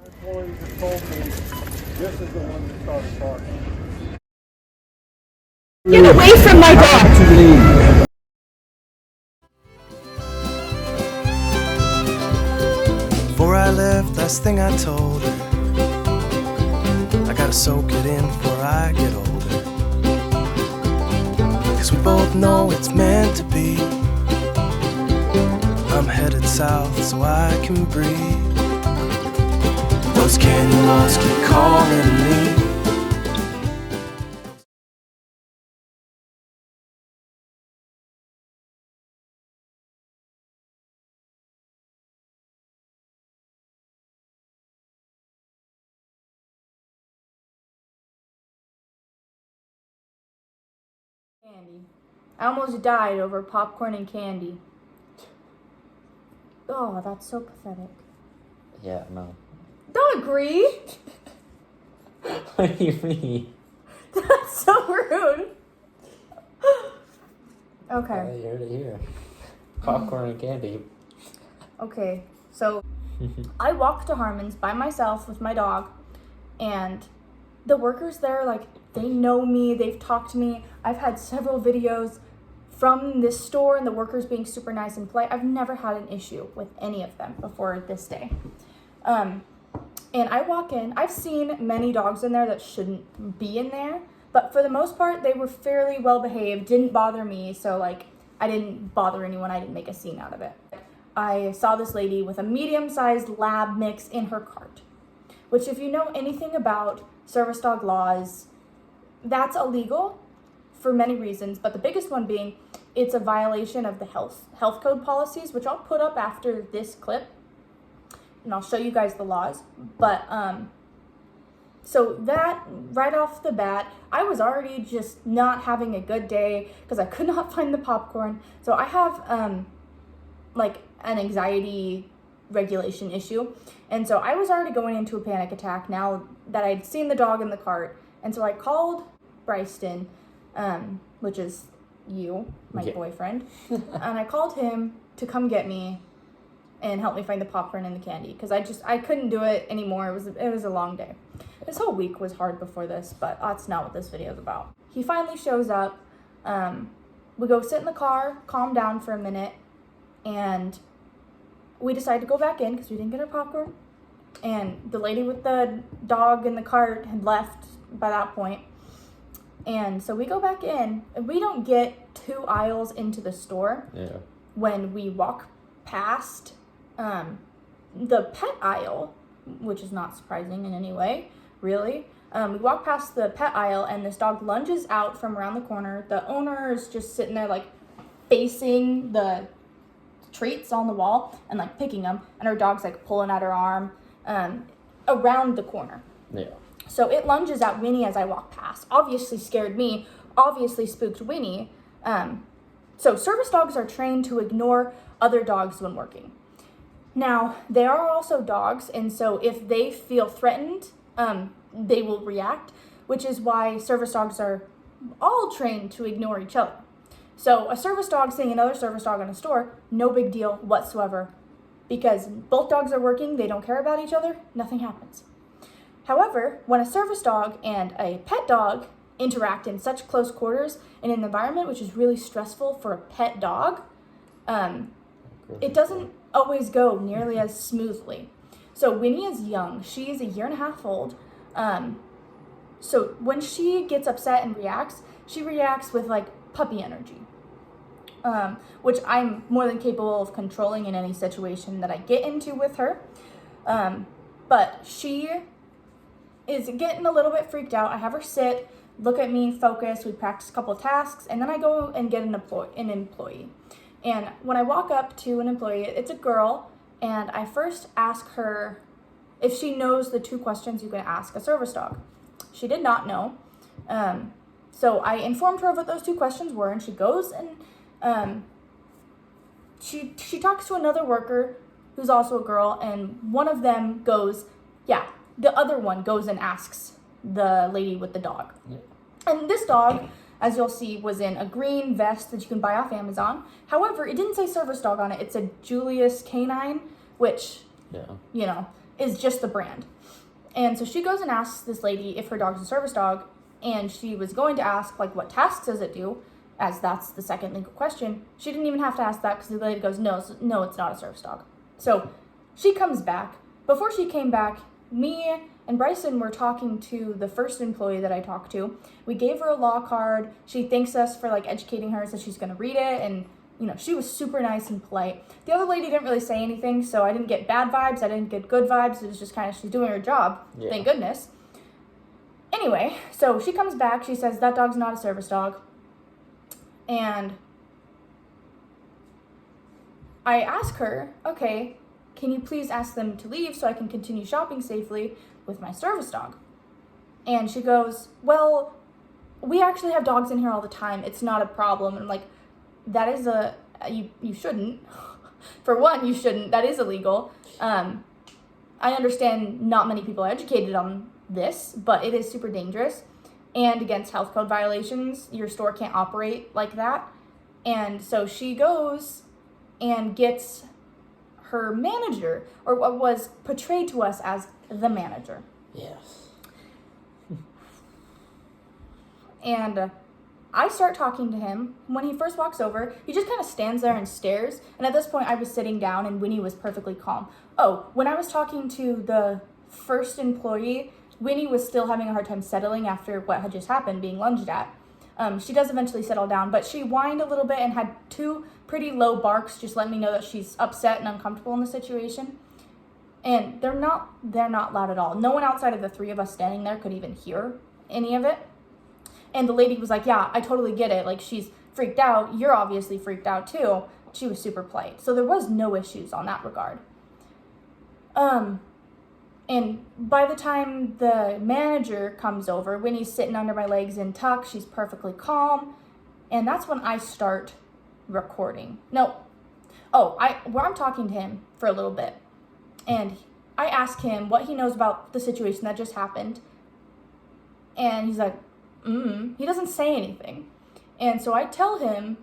Employees have told me this is the one that started barking. Get away from my dog! Before I left, last thing I told her, I gotta soak it in before I get older. 'Cause we both know it's meant to be. I'm headed south so I can breathe. Those canyon walls keep calling me. Candy. I almost died over popcorn and candy. Oh, that's so pathetic. Yeah, no. Don't agree. What do you mean? That's so rude. Okay. You heard it here. Popcorn and candy. Okay. So I walked to Harmon's by myself with my dog, and the workers there, like, they know me, they've talked to me. I've had several videos from this store and the workers being super nice and polite. I've never had an issue with any of them before this day. And I walk in, I've seen many dogs in there that shouldn't be in there, but for the most part, they were fairly well behaved, didn't bother me, so like, I didn't bother anyone, I didn't make a scene out of it. I saw this lady with a medium-sized lab mix in her cart, which if you know anything about service dog laws, that's illegal for many reasons, but the biggest one being it's a violation of the health code policies, which I'll put up after this clip, and I'll show you guys the laws. But so that right off the bat, I was already just not having a good day because I could not find the popcorn. So I have like an anxiety regulation issue, and so I was already going into a panic attack now that I'd seen the dog in the cart. And so I called Bryston, which is you, my boyfriend, and I called him to come get me and help me find the popcorn and the candy because I couldn't do it anymore. It was a long day. This whole week was hard before this, but that's not what this video is about. He finally shows up. We go sit in the car, calm down for a minute, and we decide to go back in because we didn't get our popcorn. And the lady with the dog in the cart had left by that point. And so we go back in, and we don't get 2 aisles into the store. Yeah. When we walk past the pet aisle, which is not surprising in any way, really. We walk past the pet aisle, and this dog lunges out from around the corner. The owner is just sitting there, like, facing the treats on the wall and, like, picking them. And her dog's, like, pulling at her arm around the corner. Yeah. So it lunges at Winnie as I walk past. Obviously scared me, obviously spooked Winnie. So service dogs are trained to ignore other dogs when working. Now, they are also dogs, and so if they feel threatened, they will react, which is why service dogs are all trained to ignore each other. So a service dog seeing another service dog in a store, no big deal whatsoever, because both dogs are working, they don't care about each other, nothing happens. However, when a service dog and a pet dog interact in such close quarters in an environment which is really stressful for a pet dog, it doesn't always go nearly as smoothly. So Winnie is young. She is 1.5 years old. So when she gets upset and reacts, she reacts with like puppy energy, which I'm more than capable of controlling in any situation that I get into with her. But she is getting a little bit freaked out. I have her sit, look at me, focus. We practice a couple of tasks, and then I go and get an employee. And when I walk up to an employee, it's a girl, and I first ask her if she knows the 2 questions you can ask a service dog. She did not know. So I informed her of what those 2 questions were, and she goes and she talks to another worker who's also a girl, and one of them goes, yeah, the other one goes and asks the lady with the dog. Yeah. And this dog, as you'll see, was in a green vest that you can buy off Amazon. However, it didn't say service dog on it. It said Julius Canine, which, you know, is just the brand. And so she goes and asks this lady if her dog's a service dog, and she was going to ask, like, what tasks does it do, as that's the second legal question. She didn't even have to ask that because the lady goes, no, it's not a service dog. So she comes back. Before she came back, me and Bryson were talking to the first employee that I talked to. We gave her a law card. She thanks us for, like, educating her, so she's going to read it, and she was super nice and polite. The other lady didn't really say anything, so I didn't get bad vibes. I didn't get good vibes. It was just kind of, she's doing her job. Yeah. Thank goodness. Anyway, so she comes back. She says, that dog's not a service dog. And I ask her, okay, can you please ask them to leave so I can continue shopping safely with my service dog? And she goes, well, we actually have dogs in here all the time. It's not a problem. And I'm like, that is you shouldn't. For one, you shouldn't. That is illegal. I understand not many people are educated on this, but it is super dangerous. And against health code violations, your store can't operate like that. And so she goes and gets her manager, or what was portrayed to us as the manager. Yes. And I start talking to him. When he first walks over, he just kind of stands there and stares. And at this point, I was sitting down and Winnie was perfectly calm. Oh, when I was talking to the first employee, Winnie was still having a hard time settling after what had just happened, being lunged at. She does eventually settle down, but she whined a little bit and had 2 pretty low barks, just letting me know that she's upset and uncomfortable in the situation. And they're not loud at all. No one outside of the 3 of us standing there could even hear any of it. And the lady was like, yeah, I totally get it. Like, she's freaked out. You're obviously freaked out too. She was super polite. So there was no issues on that regard. And by the time the manager comes over, Winnie's sitting under my legs in tuck. She's perfectly calm. And that's when I start recording. I'm talking to him for a little bit. And I ask him what he knows about the situation that just happened. And he's like, he doesn't say anything. And so I tell him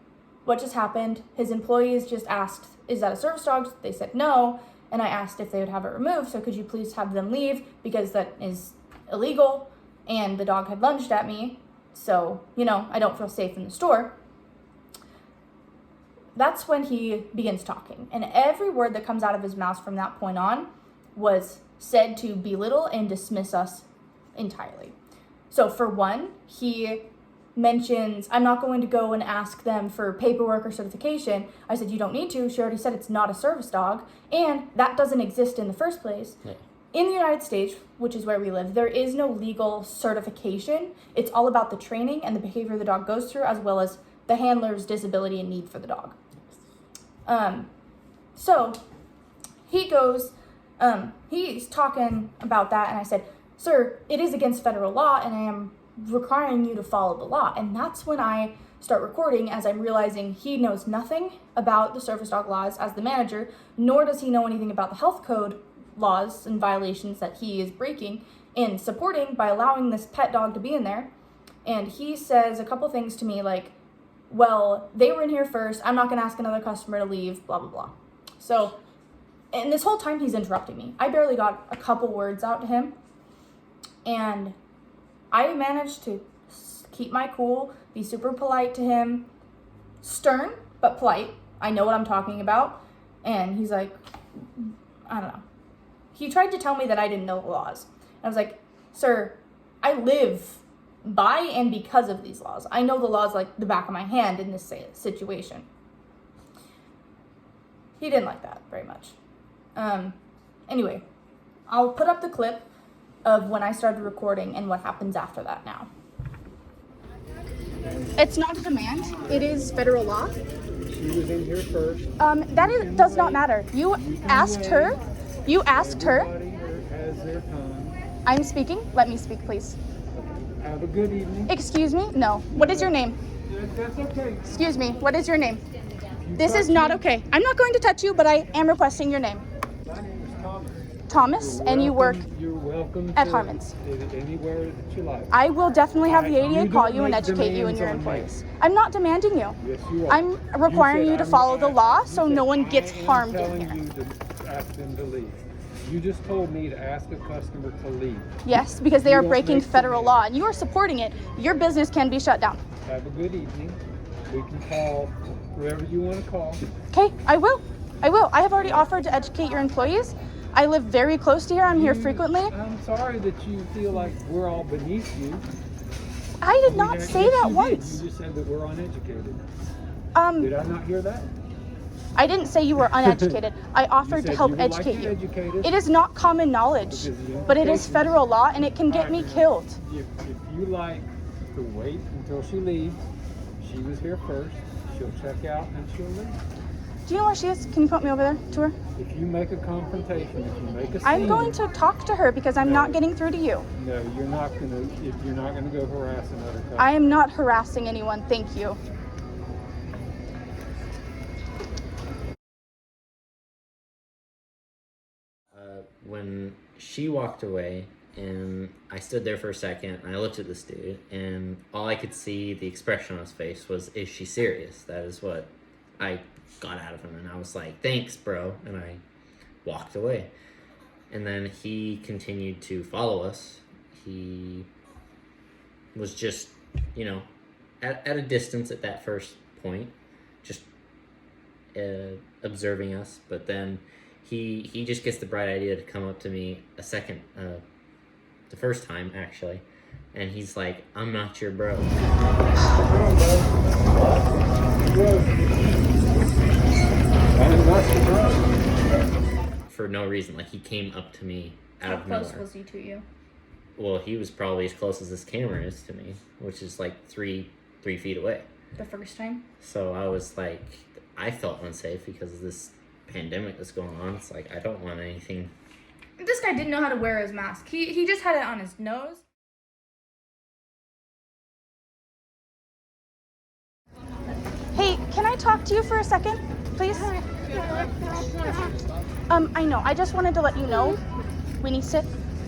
what just happened. His employees just asked, is that a service dog? They said no. And I asked if they would have it removed. So could you please have them leave, because that is illegal. And the dog had lunged at me. So, I don't feel safe in the store. That's when he begins talking. And every word that comes out of his mouth from that point on was said to belittle and dismiss us entirely. So for one, he mentions, I'm not going to go and ask them for paperwork or certification. I said, you don't need to. She already said it's not a service dog. And that doesn't exist in the first place. Yeah. In the United States, which is where we live, there is no legal certification. It's all about the training and the behavior the dog goes through, as well as the handler's disability and need for the dog. So he goes, he's talking about that, and I said, sir, it is against federal law, and I am requiring you to follow the law. And that's when I start recording, as I'm realizing he knows nothing about the service dog laws as the manager, nor does he know anything about the health code laws and violations that he is breaking and supporting by allowing this pet dog to be in there. And he says a couple things to me like, well, they were in here first. I'm not going to ask another customer to leave, blah, blah, blah. So, and this whole time he's interrupting me. I barely got a couple words out to him. And I managed to keep my cool, be super polite to him. Stern, but polite. I know what I'm talking about. And he's like, I don't know. He tried to tell me that I didn't know the laws. And I was like, sir, I live by and because of these laws. I know the laws like the back of my hand in this situation. He didn't like that very much. Anyway, I'll put up the clip of when I started recording and what happens after that now. It's not a demand. It is federal law. She was in here first. Does not matter. You asked her. Everybody has their time. I'm speaking. Let me speak, please. Have a good evening. Excuse me? No. What is your name? That's okay. Excuse me. What is your name? This is not okay. I'm not going to touch you, but I am requesting your name. My name is Thomas. Thomas, and you work You're welcome at to Harmon's. Anywhere that you like. I will definitely have the ADA You call don't you and make educate you and demands your on me. employees. I'm not demanding you. Yes, you are. I'm requiring you to follow the law so no one gets harmed in I'm here. telling you to ask them to leave. You just told me to ask a customer to leave. Yes, because they You are don't breaking make federal demands. law and you are supporting it. Your business can be shut down. Have a good evening. We can call whoever you want to call. Okay, I will. I have already offered to educate your employees. I live very close to here. I'm here frequently. I'm sorry that you feel like we're all beneath you. I did not say that You once. just said that we're uneducated. Did I not hear that? I didn't say you were uneducated. I offered to help you would like educate to you. educate us. It is not common knowledge, but it is federal law and it can get me killed. If you like to wait until she leaves, she was here first. She'll check out and she'll leave. Do you know where she is? Can you put me over there to her? If you make a confrontation, if you make a scene, I'm going to talk to her because I'm not getting through to you. No, you're not gonna. If you're not gonna go harass another customer. I am not harassing anyone. Thank you. When she walked away and I stood there for a second and I looked at this dude and all I could see the expression on his face was, is she serious? That is what I got out of him, and I was like, thanks bro, and I walked away. And then he continued to follow us. He was just, you know, at a distance at that first point, just observing us, but then he just gets the bright idea to come up to me the first time actually, and he's like, I'm not your bro. For no reason. Like, he came up to me out of nowhere. How close was he to you? Well, he was probably as close as this camera is to me, which is like 3 feet away. The first time? So I was like, I felt unsafe because of this pandemic that's going on. It's like, I don't want anything. This guy didn't know how to wear his mask. He just had it on his nose. Hey, can I talk to you for a second, please? I know. I just wanted to let you know, Winnie, sit.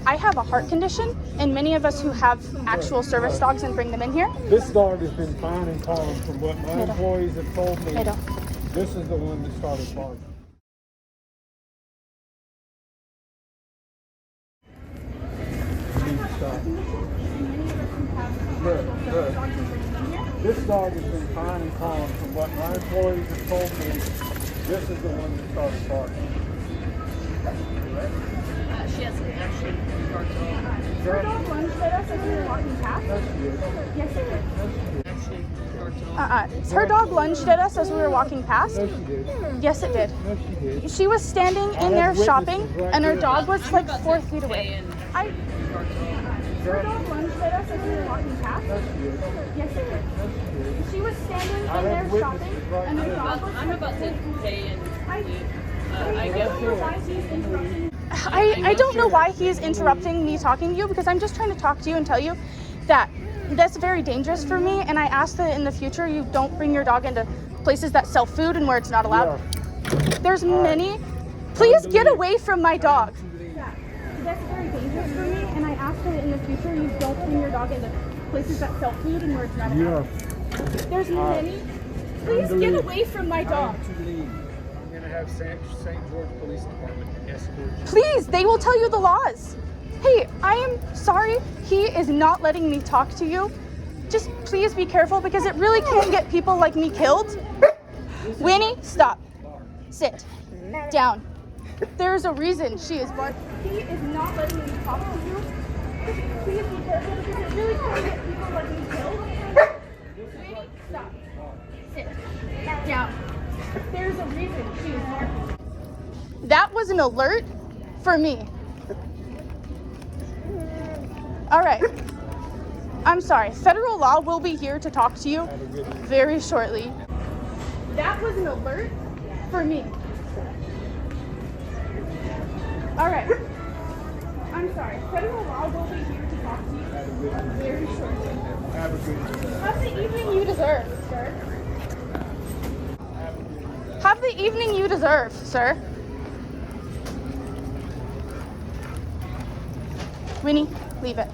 I have a heart condition, and many of us who have actual service dogs and bring them in here. This dog has been fine and calm from what my employees have told me. Middle. This is the one that started barking. You need to stop. Look. This dog has been fine and calm from what my employees have told me. This is the one that started barking. She hasn't actually barked at all. Her dog lunged at us as we were walking past. No, she did. Yes, it did. Actually barked at all. Her dog lunged at us as we were walking past. No, she did. Yes, it did. No, she did. She was standing in there have shopping, witnesses right and her here. dog was like 4 feet Hey, away. and I. barked at all. Her dog lunged at us as we were walking past. No, she did. Yes, it did. No, she did. She was standing in have there witnesses shopping, right and her here. dog was I'm like about to pay and leave. I I guess. don't know why he's interrupting. I don't know why he's interrupting me talking to you, because I'm just trying to talk to you and tell you that that's very dangerous for me, and I ask that in the future you don't bring your dog into places that sell food and where it's not allowed. Yeah. There's many. Please get away from my dog. That's very dangerous for me, and I ask that in the future you don't bring your dog into places that sell food and where it's not allowed. Yeah. There's many. Please get away from my dog. To leave. I'm gonna have St. George Police Department escort you. Please, they will tell you the laws. Hey, I am sorry. He is not letting me talk to you. Just please be careful, because it really can get people like me killed. Winnie, stop. Sit. Down. There's a reason she is barking. He is not letting me talk to you. Just please be careful, because it really can get people like me killed. Winnie, stop. Sit. Down. There's a reason she is barking. That was an alert for me. All right. I'm sorry. Federal law will be here to talk to you very shortly. That was an alert for me. All right. I'm sorry. Federal law will be here to talk to you very shortly. Have a good day. Have the evening you deserve, sir. Have the evening you deserve, sir. Winnie, leave it.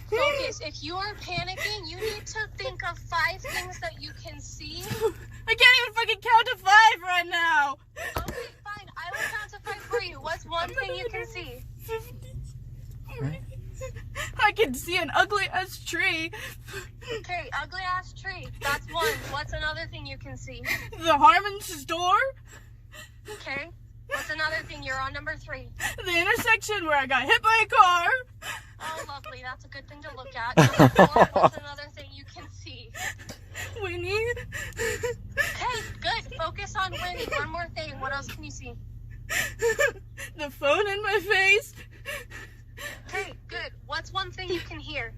Focus. If you are panicking, you need to think of 5 things that you can see. I can't even fucking count to 5 right now. Okay, fine. I will count to 5 for you. What's one thing you can see? 50. I can see an ugly ass tree. Okay, ugly ass tree. That's 1. What's another thing you can see? The Harmon's store. Okay. What's another thing? You're on number 3. The intersection where I got hit by a car. Oh, lovely. That's a good thing to look at. Number 4, what's another thing you can see? Winnie. Okay, good. Focus on Winnie. One more thing. What else can you see? The phone in my face. Okay, good. What's one thing you can hear?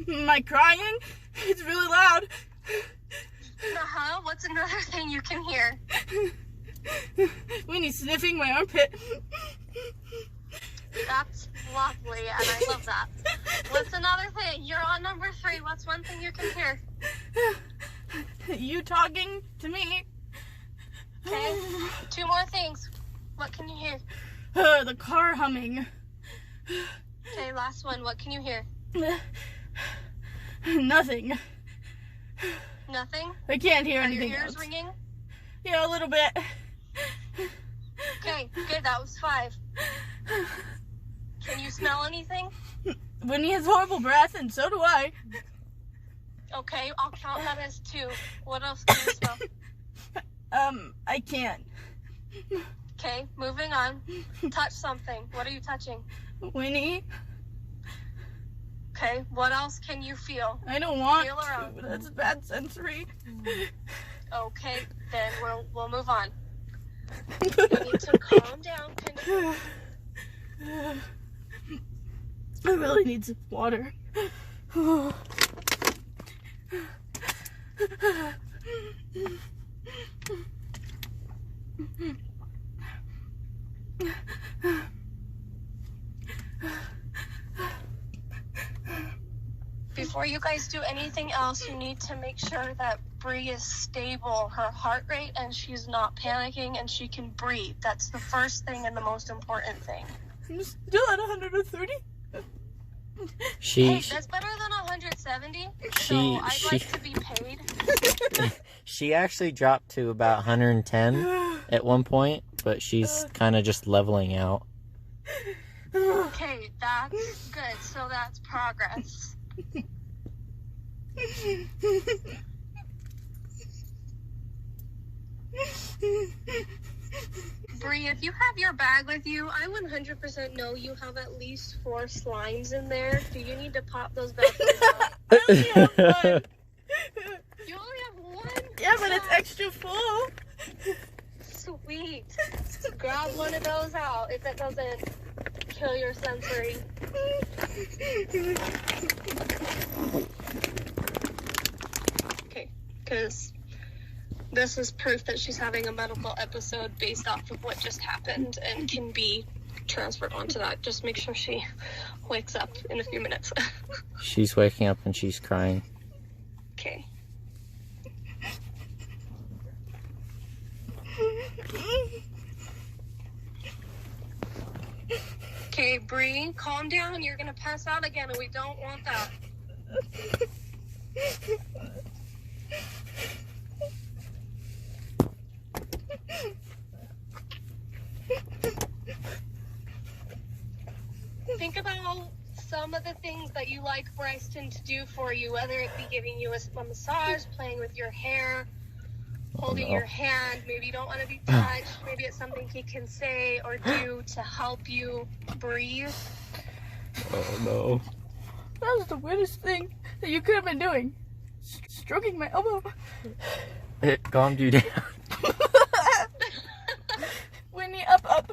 My crying. It's really loud. Uh-huh. What's another thing you can hear? Winnie sniffing my armpit. That's lovely, and I love that. What's another thing? You're on number 3. What's one thing you can hear? You talking to me. Okay. 2 more things. What can you hear? The car humming. Okay, last one. What can you hear? Nothing. Nothing? I can't hear Are your anything ears else. ringing? Yeah, a little bit. Okay, good. That was 5. Can you smell anything? Winnie has horrible breath, and so do I. Okay, I'll count that as 2. What else can you smell? I can't. Okay, moving on. Touch something. What are you touching? Winnie, Okay, what else can you feel? I don't want Feel around. to. That's bad sensory. Okay, then we'll move on. You need to calm down. I really need some water. Before you guys do anything else, you need to make sure that Bree is stable, her heart rate, and she's not panicking, and she can breathe. That's the first thing and the most important thing. I'm still at 130. Hey, that's better than 170. So I'd like to be paid. She actually dropped to about 110 at one point, but she's kind of just leveling out. Okay, that's good. So that's progress. Bree, if you have your bag with you, I 100% know you have at least 4 slimes in there. Do you need to pop those back out? I only have one. You only have 1? Yeah, but it's extra full. Sweet. Grab one of those out if it doesn't kill your sensory. Okay, because this is proof that she's having a medical episode based off of what just happened and can be transferred onto that. Just make sure she wakes up in a few minutes. She's waking up and she's crying. Okay. Okay, Bree, calm down. You're gonna pass out again, and we don't want that. Think about some of the things that you like Bryson to do for you, whether it be giving you a massage, playing with your hair, holding your hand. Maybe you don't want to be touched. Maybe it's something he can say or do to help you breathe. Oh no. That was the weirdest thing that you could have been doing. Stroking my elbow. It calmed you down. Winnie, up.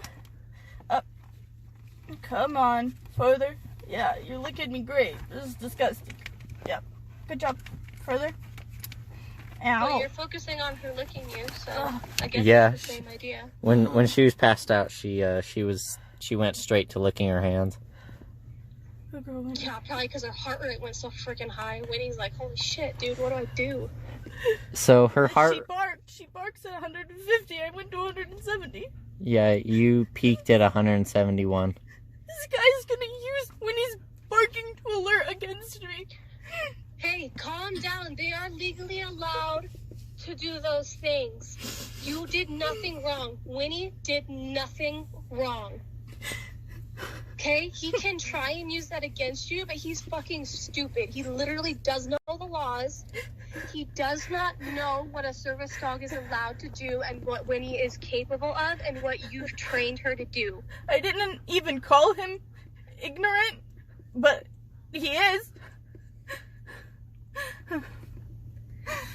Come on, further. Yeah, you're licking me great. This is disgusting. Yeah, good job. Further. Ow. Well, you're focusing on her licking you, so I guess Yeah. it's the same idea. When she was passed out, she went straight to licking her hands. Good girl, Winnie. Yeah, probably because her heart rate went so freaking high. Winnie's like, holy shit, dude, what do I do? So her heart. She barks at 150. I went to 170. Yeah, you peaked at 171. This guy's gonna use Winnie's bark alert against me. Hey, calm down. They are legally allowed to do those things. You did nothing wrong. Winnie did nothing wrong. Okay? He can try and use that against you, but he's fucking stupid. He literally does know the laws. He does not know what a service dog is allowed to do and what Winnie is capable of and what you've trained her to do. I didn't even call him ignorant, but he is.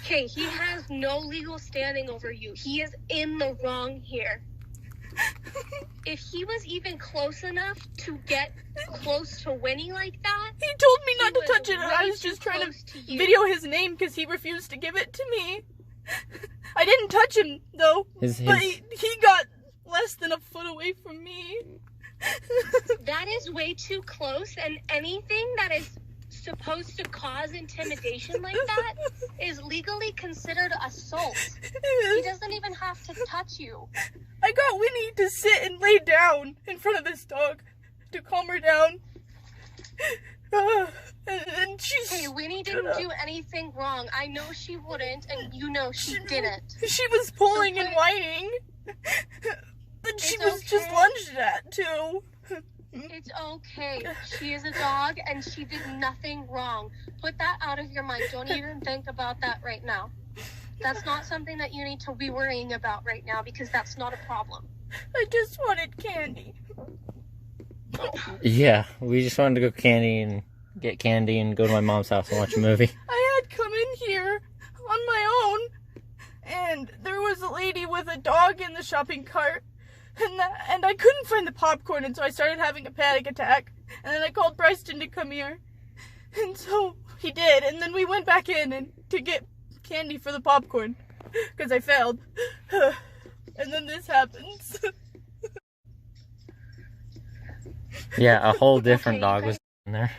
Okay, he has no legal standing over you. He is in the wrong here. If he was even close enough to get close to Winnie like that... He told me not to was touch it, and I way was just too trying close to to you. video his name because he refused to give it to me. I didn't touch him, though, but he got less than a foot away from me. That is way too close, and anything that is supposed to cause intimidation like that is legally considered assault. He doesn't even have to touch you. I got Winnie to sit and lay down in front of this dog to calm her down. And she's... Hey, Winnie didn't do anything wrong. I know she wouldn't, and you know she didn't. She was pulling and whining. But she was just lunged at, too. It's okay. She is a dog, and she did nothing wrong. Put that out of your mind. Don't even think about that right now. That's not something that you need to be worrying about right now, because that's not a problem. I just wanted candy. Yeah, we just wanted to go get candy and go to my mom's house and watch a movie. I had come in here on my own, and there was a lady with a dog in the shopping cart, and I couldn't find the popcorn, and so I started having a panic attack, and then I called Bryson to come here, and so he did, and then we went back in to get candy for the popcorn, because I failed, and then this happens. Yeah, a whole different dog was in there.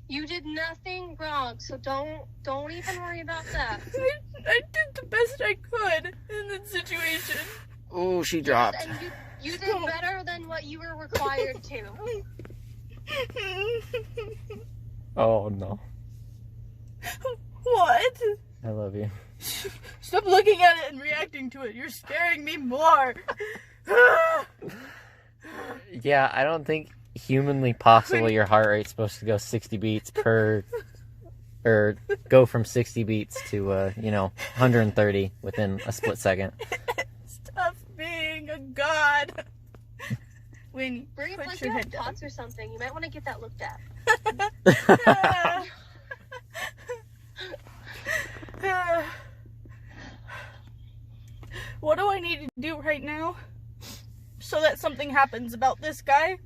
You did nothing wrong, so don't even worry about that. I did the best I could in that situation. Oh, she dropped. And you did better than what you were required to. Oh, no. What? I love you. Stop looking at it and reacting to it. You're scaring me more. Yeah, I don't think humanly possible your heart rate's supposed to go 60 beats per... Or go from 60 beats to, 130 within a split second. Stop being a god. Winnie, Bring it put like your you head have down. POTS or something. You might want to get that looked at. What do I need to do right now so that something happens about this guy?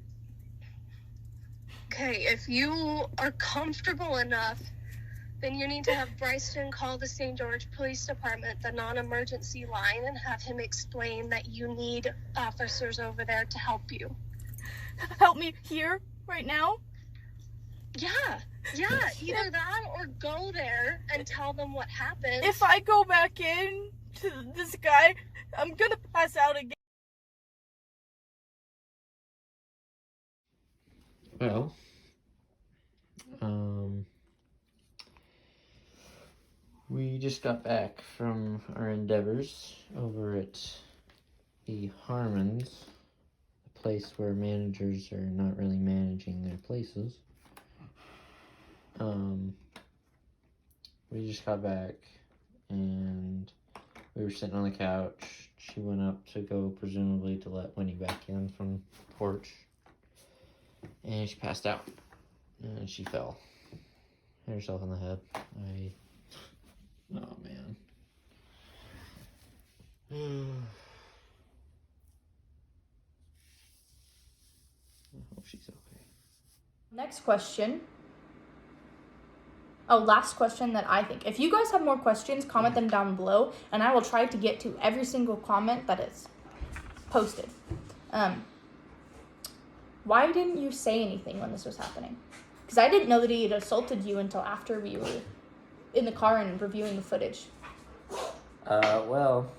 Okay, if you are comfortable enough, then you need to have Bryson call the St. George Police Department, the non-emergency line, and have him explain that you need officers over there to help you. Help me here, right now? Yeah, either that or go there and tell them what happened. If I go back in to this guy, I'm gonna pass out again. Well, we just got back from our endeavors over at the Harmons, a place where managers are not really managing their places. We just got back and we were sitting on the couch. She went up to go, presumably, to let Winnie back in from the porch. And she passed out. And she fell. Hit herself in the head. Oh, man. I hope she's okay. Next question. Oh, last question that I think. If you guys have more questions, comment them down below, and I will try to get to every single comment that is posted. Why didn't you say anything when this was happening? Because I didn't know that he had assaulted you until after we were in the car and reviewing the footage. Well,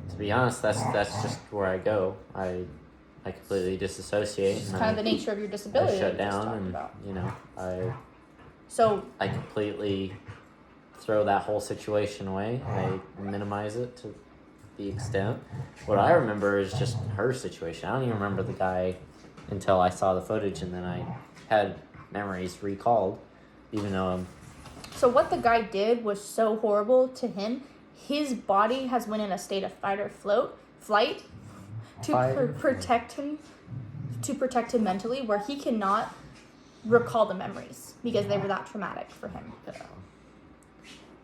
to be honest, that's just where I go. I completely disassociate. It's And kind of the nature of your disability. I shut that we just down, talked and about. you know, So I completely throw that whole situation away. I minimize it to the extent. What I remember is just her situation. I don't even remember the guy until I saw the footage, and then I had memories recalled, even though So what the guy did was so horrible to him. His body has been in a state of flight to protect him mentally, where he cannot recall the memories because they were that traumatic for him.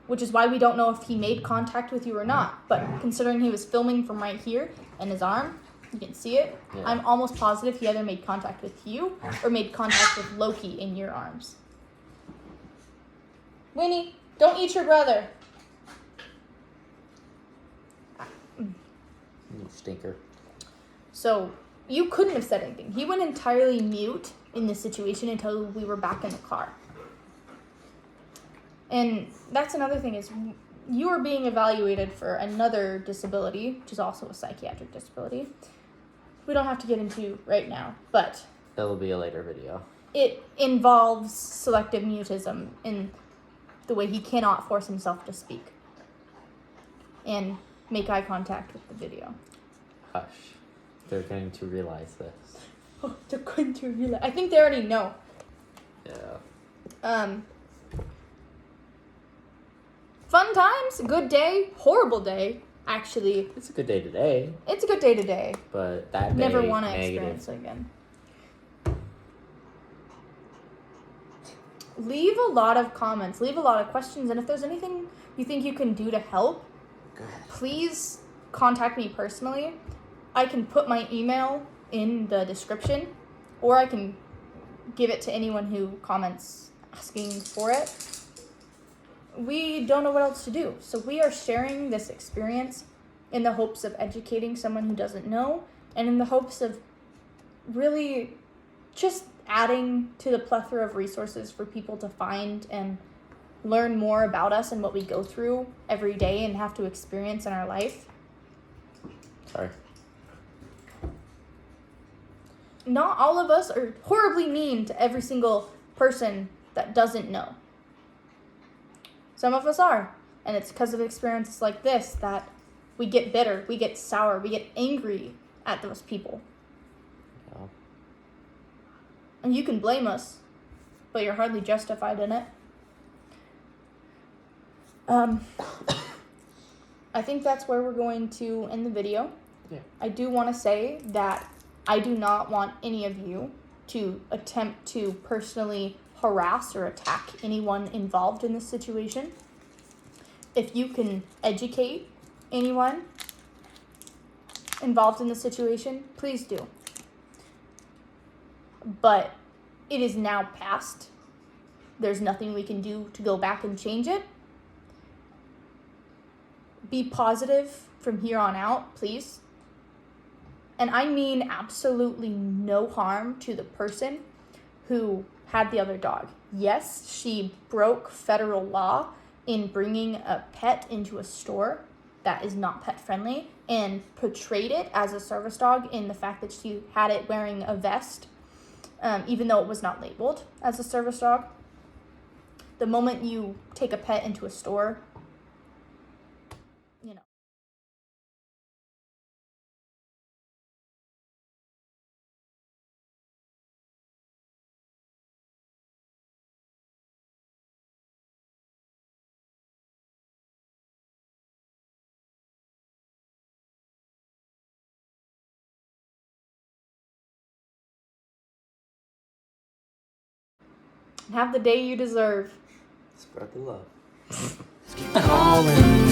Which is why we don't know if he made contact with you or not. But considering he was filming from right here and his arm, you can see it. Yeah. I'm almost positive he either made contact with you or made contact with Loki in your arms. Winnie, don't eat your brother. you stinker. So you couldn't have said anything. He went entirely mute in this situation until we were back in the car. And that's another thing is you are being evaluated for another disability, which is also a psychiatric disability. We don't have to get into right now, but That'll be a later video. it involves selective mutism in the way he cannot force himself to speak and make eye contact with the video. Hush. They're going to realize this. Oh, they're going to realize. I think they already know. Yeah. Fun times, good day, horrible day. Actually, It's a good day today, it's a good day today. but that day, Never want to negative. experience it again. Leave a lot of comments, leave a lot of questions, and if there's anything you think you can do to help, Go ahead. please contact me personally. I can put my email in the description, or I can give it to anyone who comments asking for it. We don't know what else to do, so we are sharing this experience in the hopes of educating someone who doesn't know, and in the hopes of really just adding to the plethora of resources for people to find and learn more about us and what we go through every day and have to experience in our life. Sorry. Not all of us are horribly mean to every single person that doesn't know. Some of us are, and it's because of experiences like this that we get bitter, we get sour, we get angry at those people. Yeah. And you can blame us, but you're hardly justified in it. I think that's where we're going to end the video. Yeah. I do want to say that I do not want any of you to attempt to personally harass or attack anyone involved in this situation. If you can educate anyone involved in the situation, please do. But it is now past. There's nothing we can do to go back and change it. Be positive from here on out, please. And I mean absolutely no harm to the person who had the other dog. Yes, she broke federal law in bringing a pet into a store that is not pet friendly and portrayed it as a service dog in the fact that she had it wearing a vest, even though it was not labeled as a service dog. The moment you take a pet into a store, you know. Have the day you deserve. Spread the love. Calling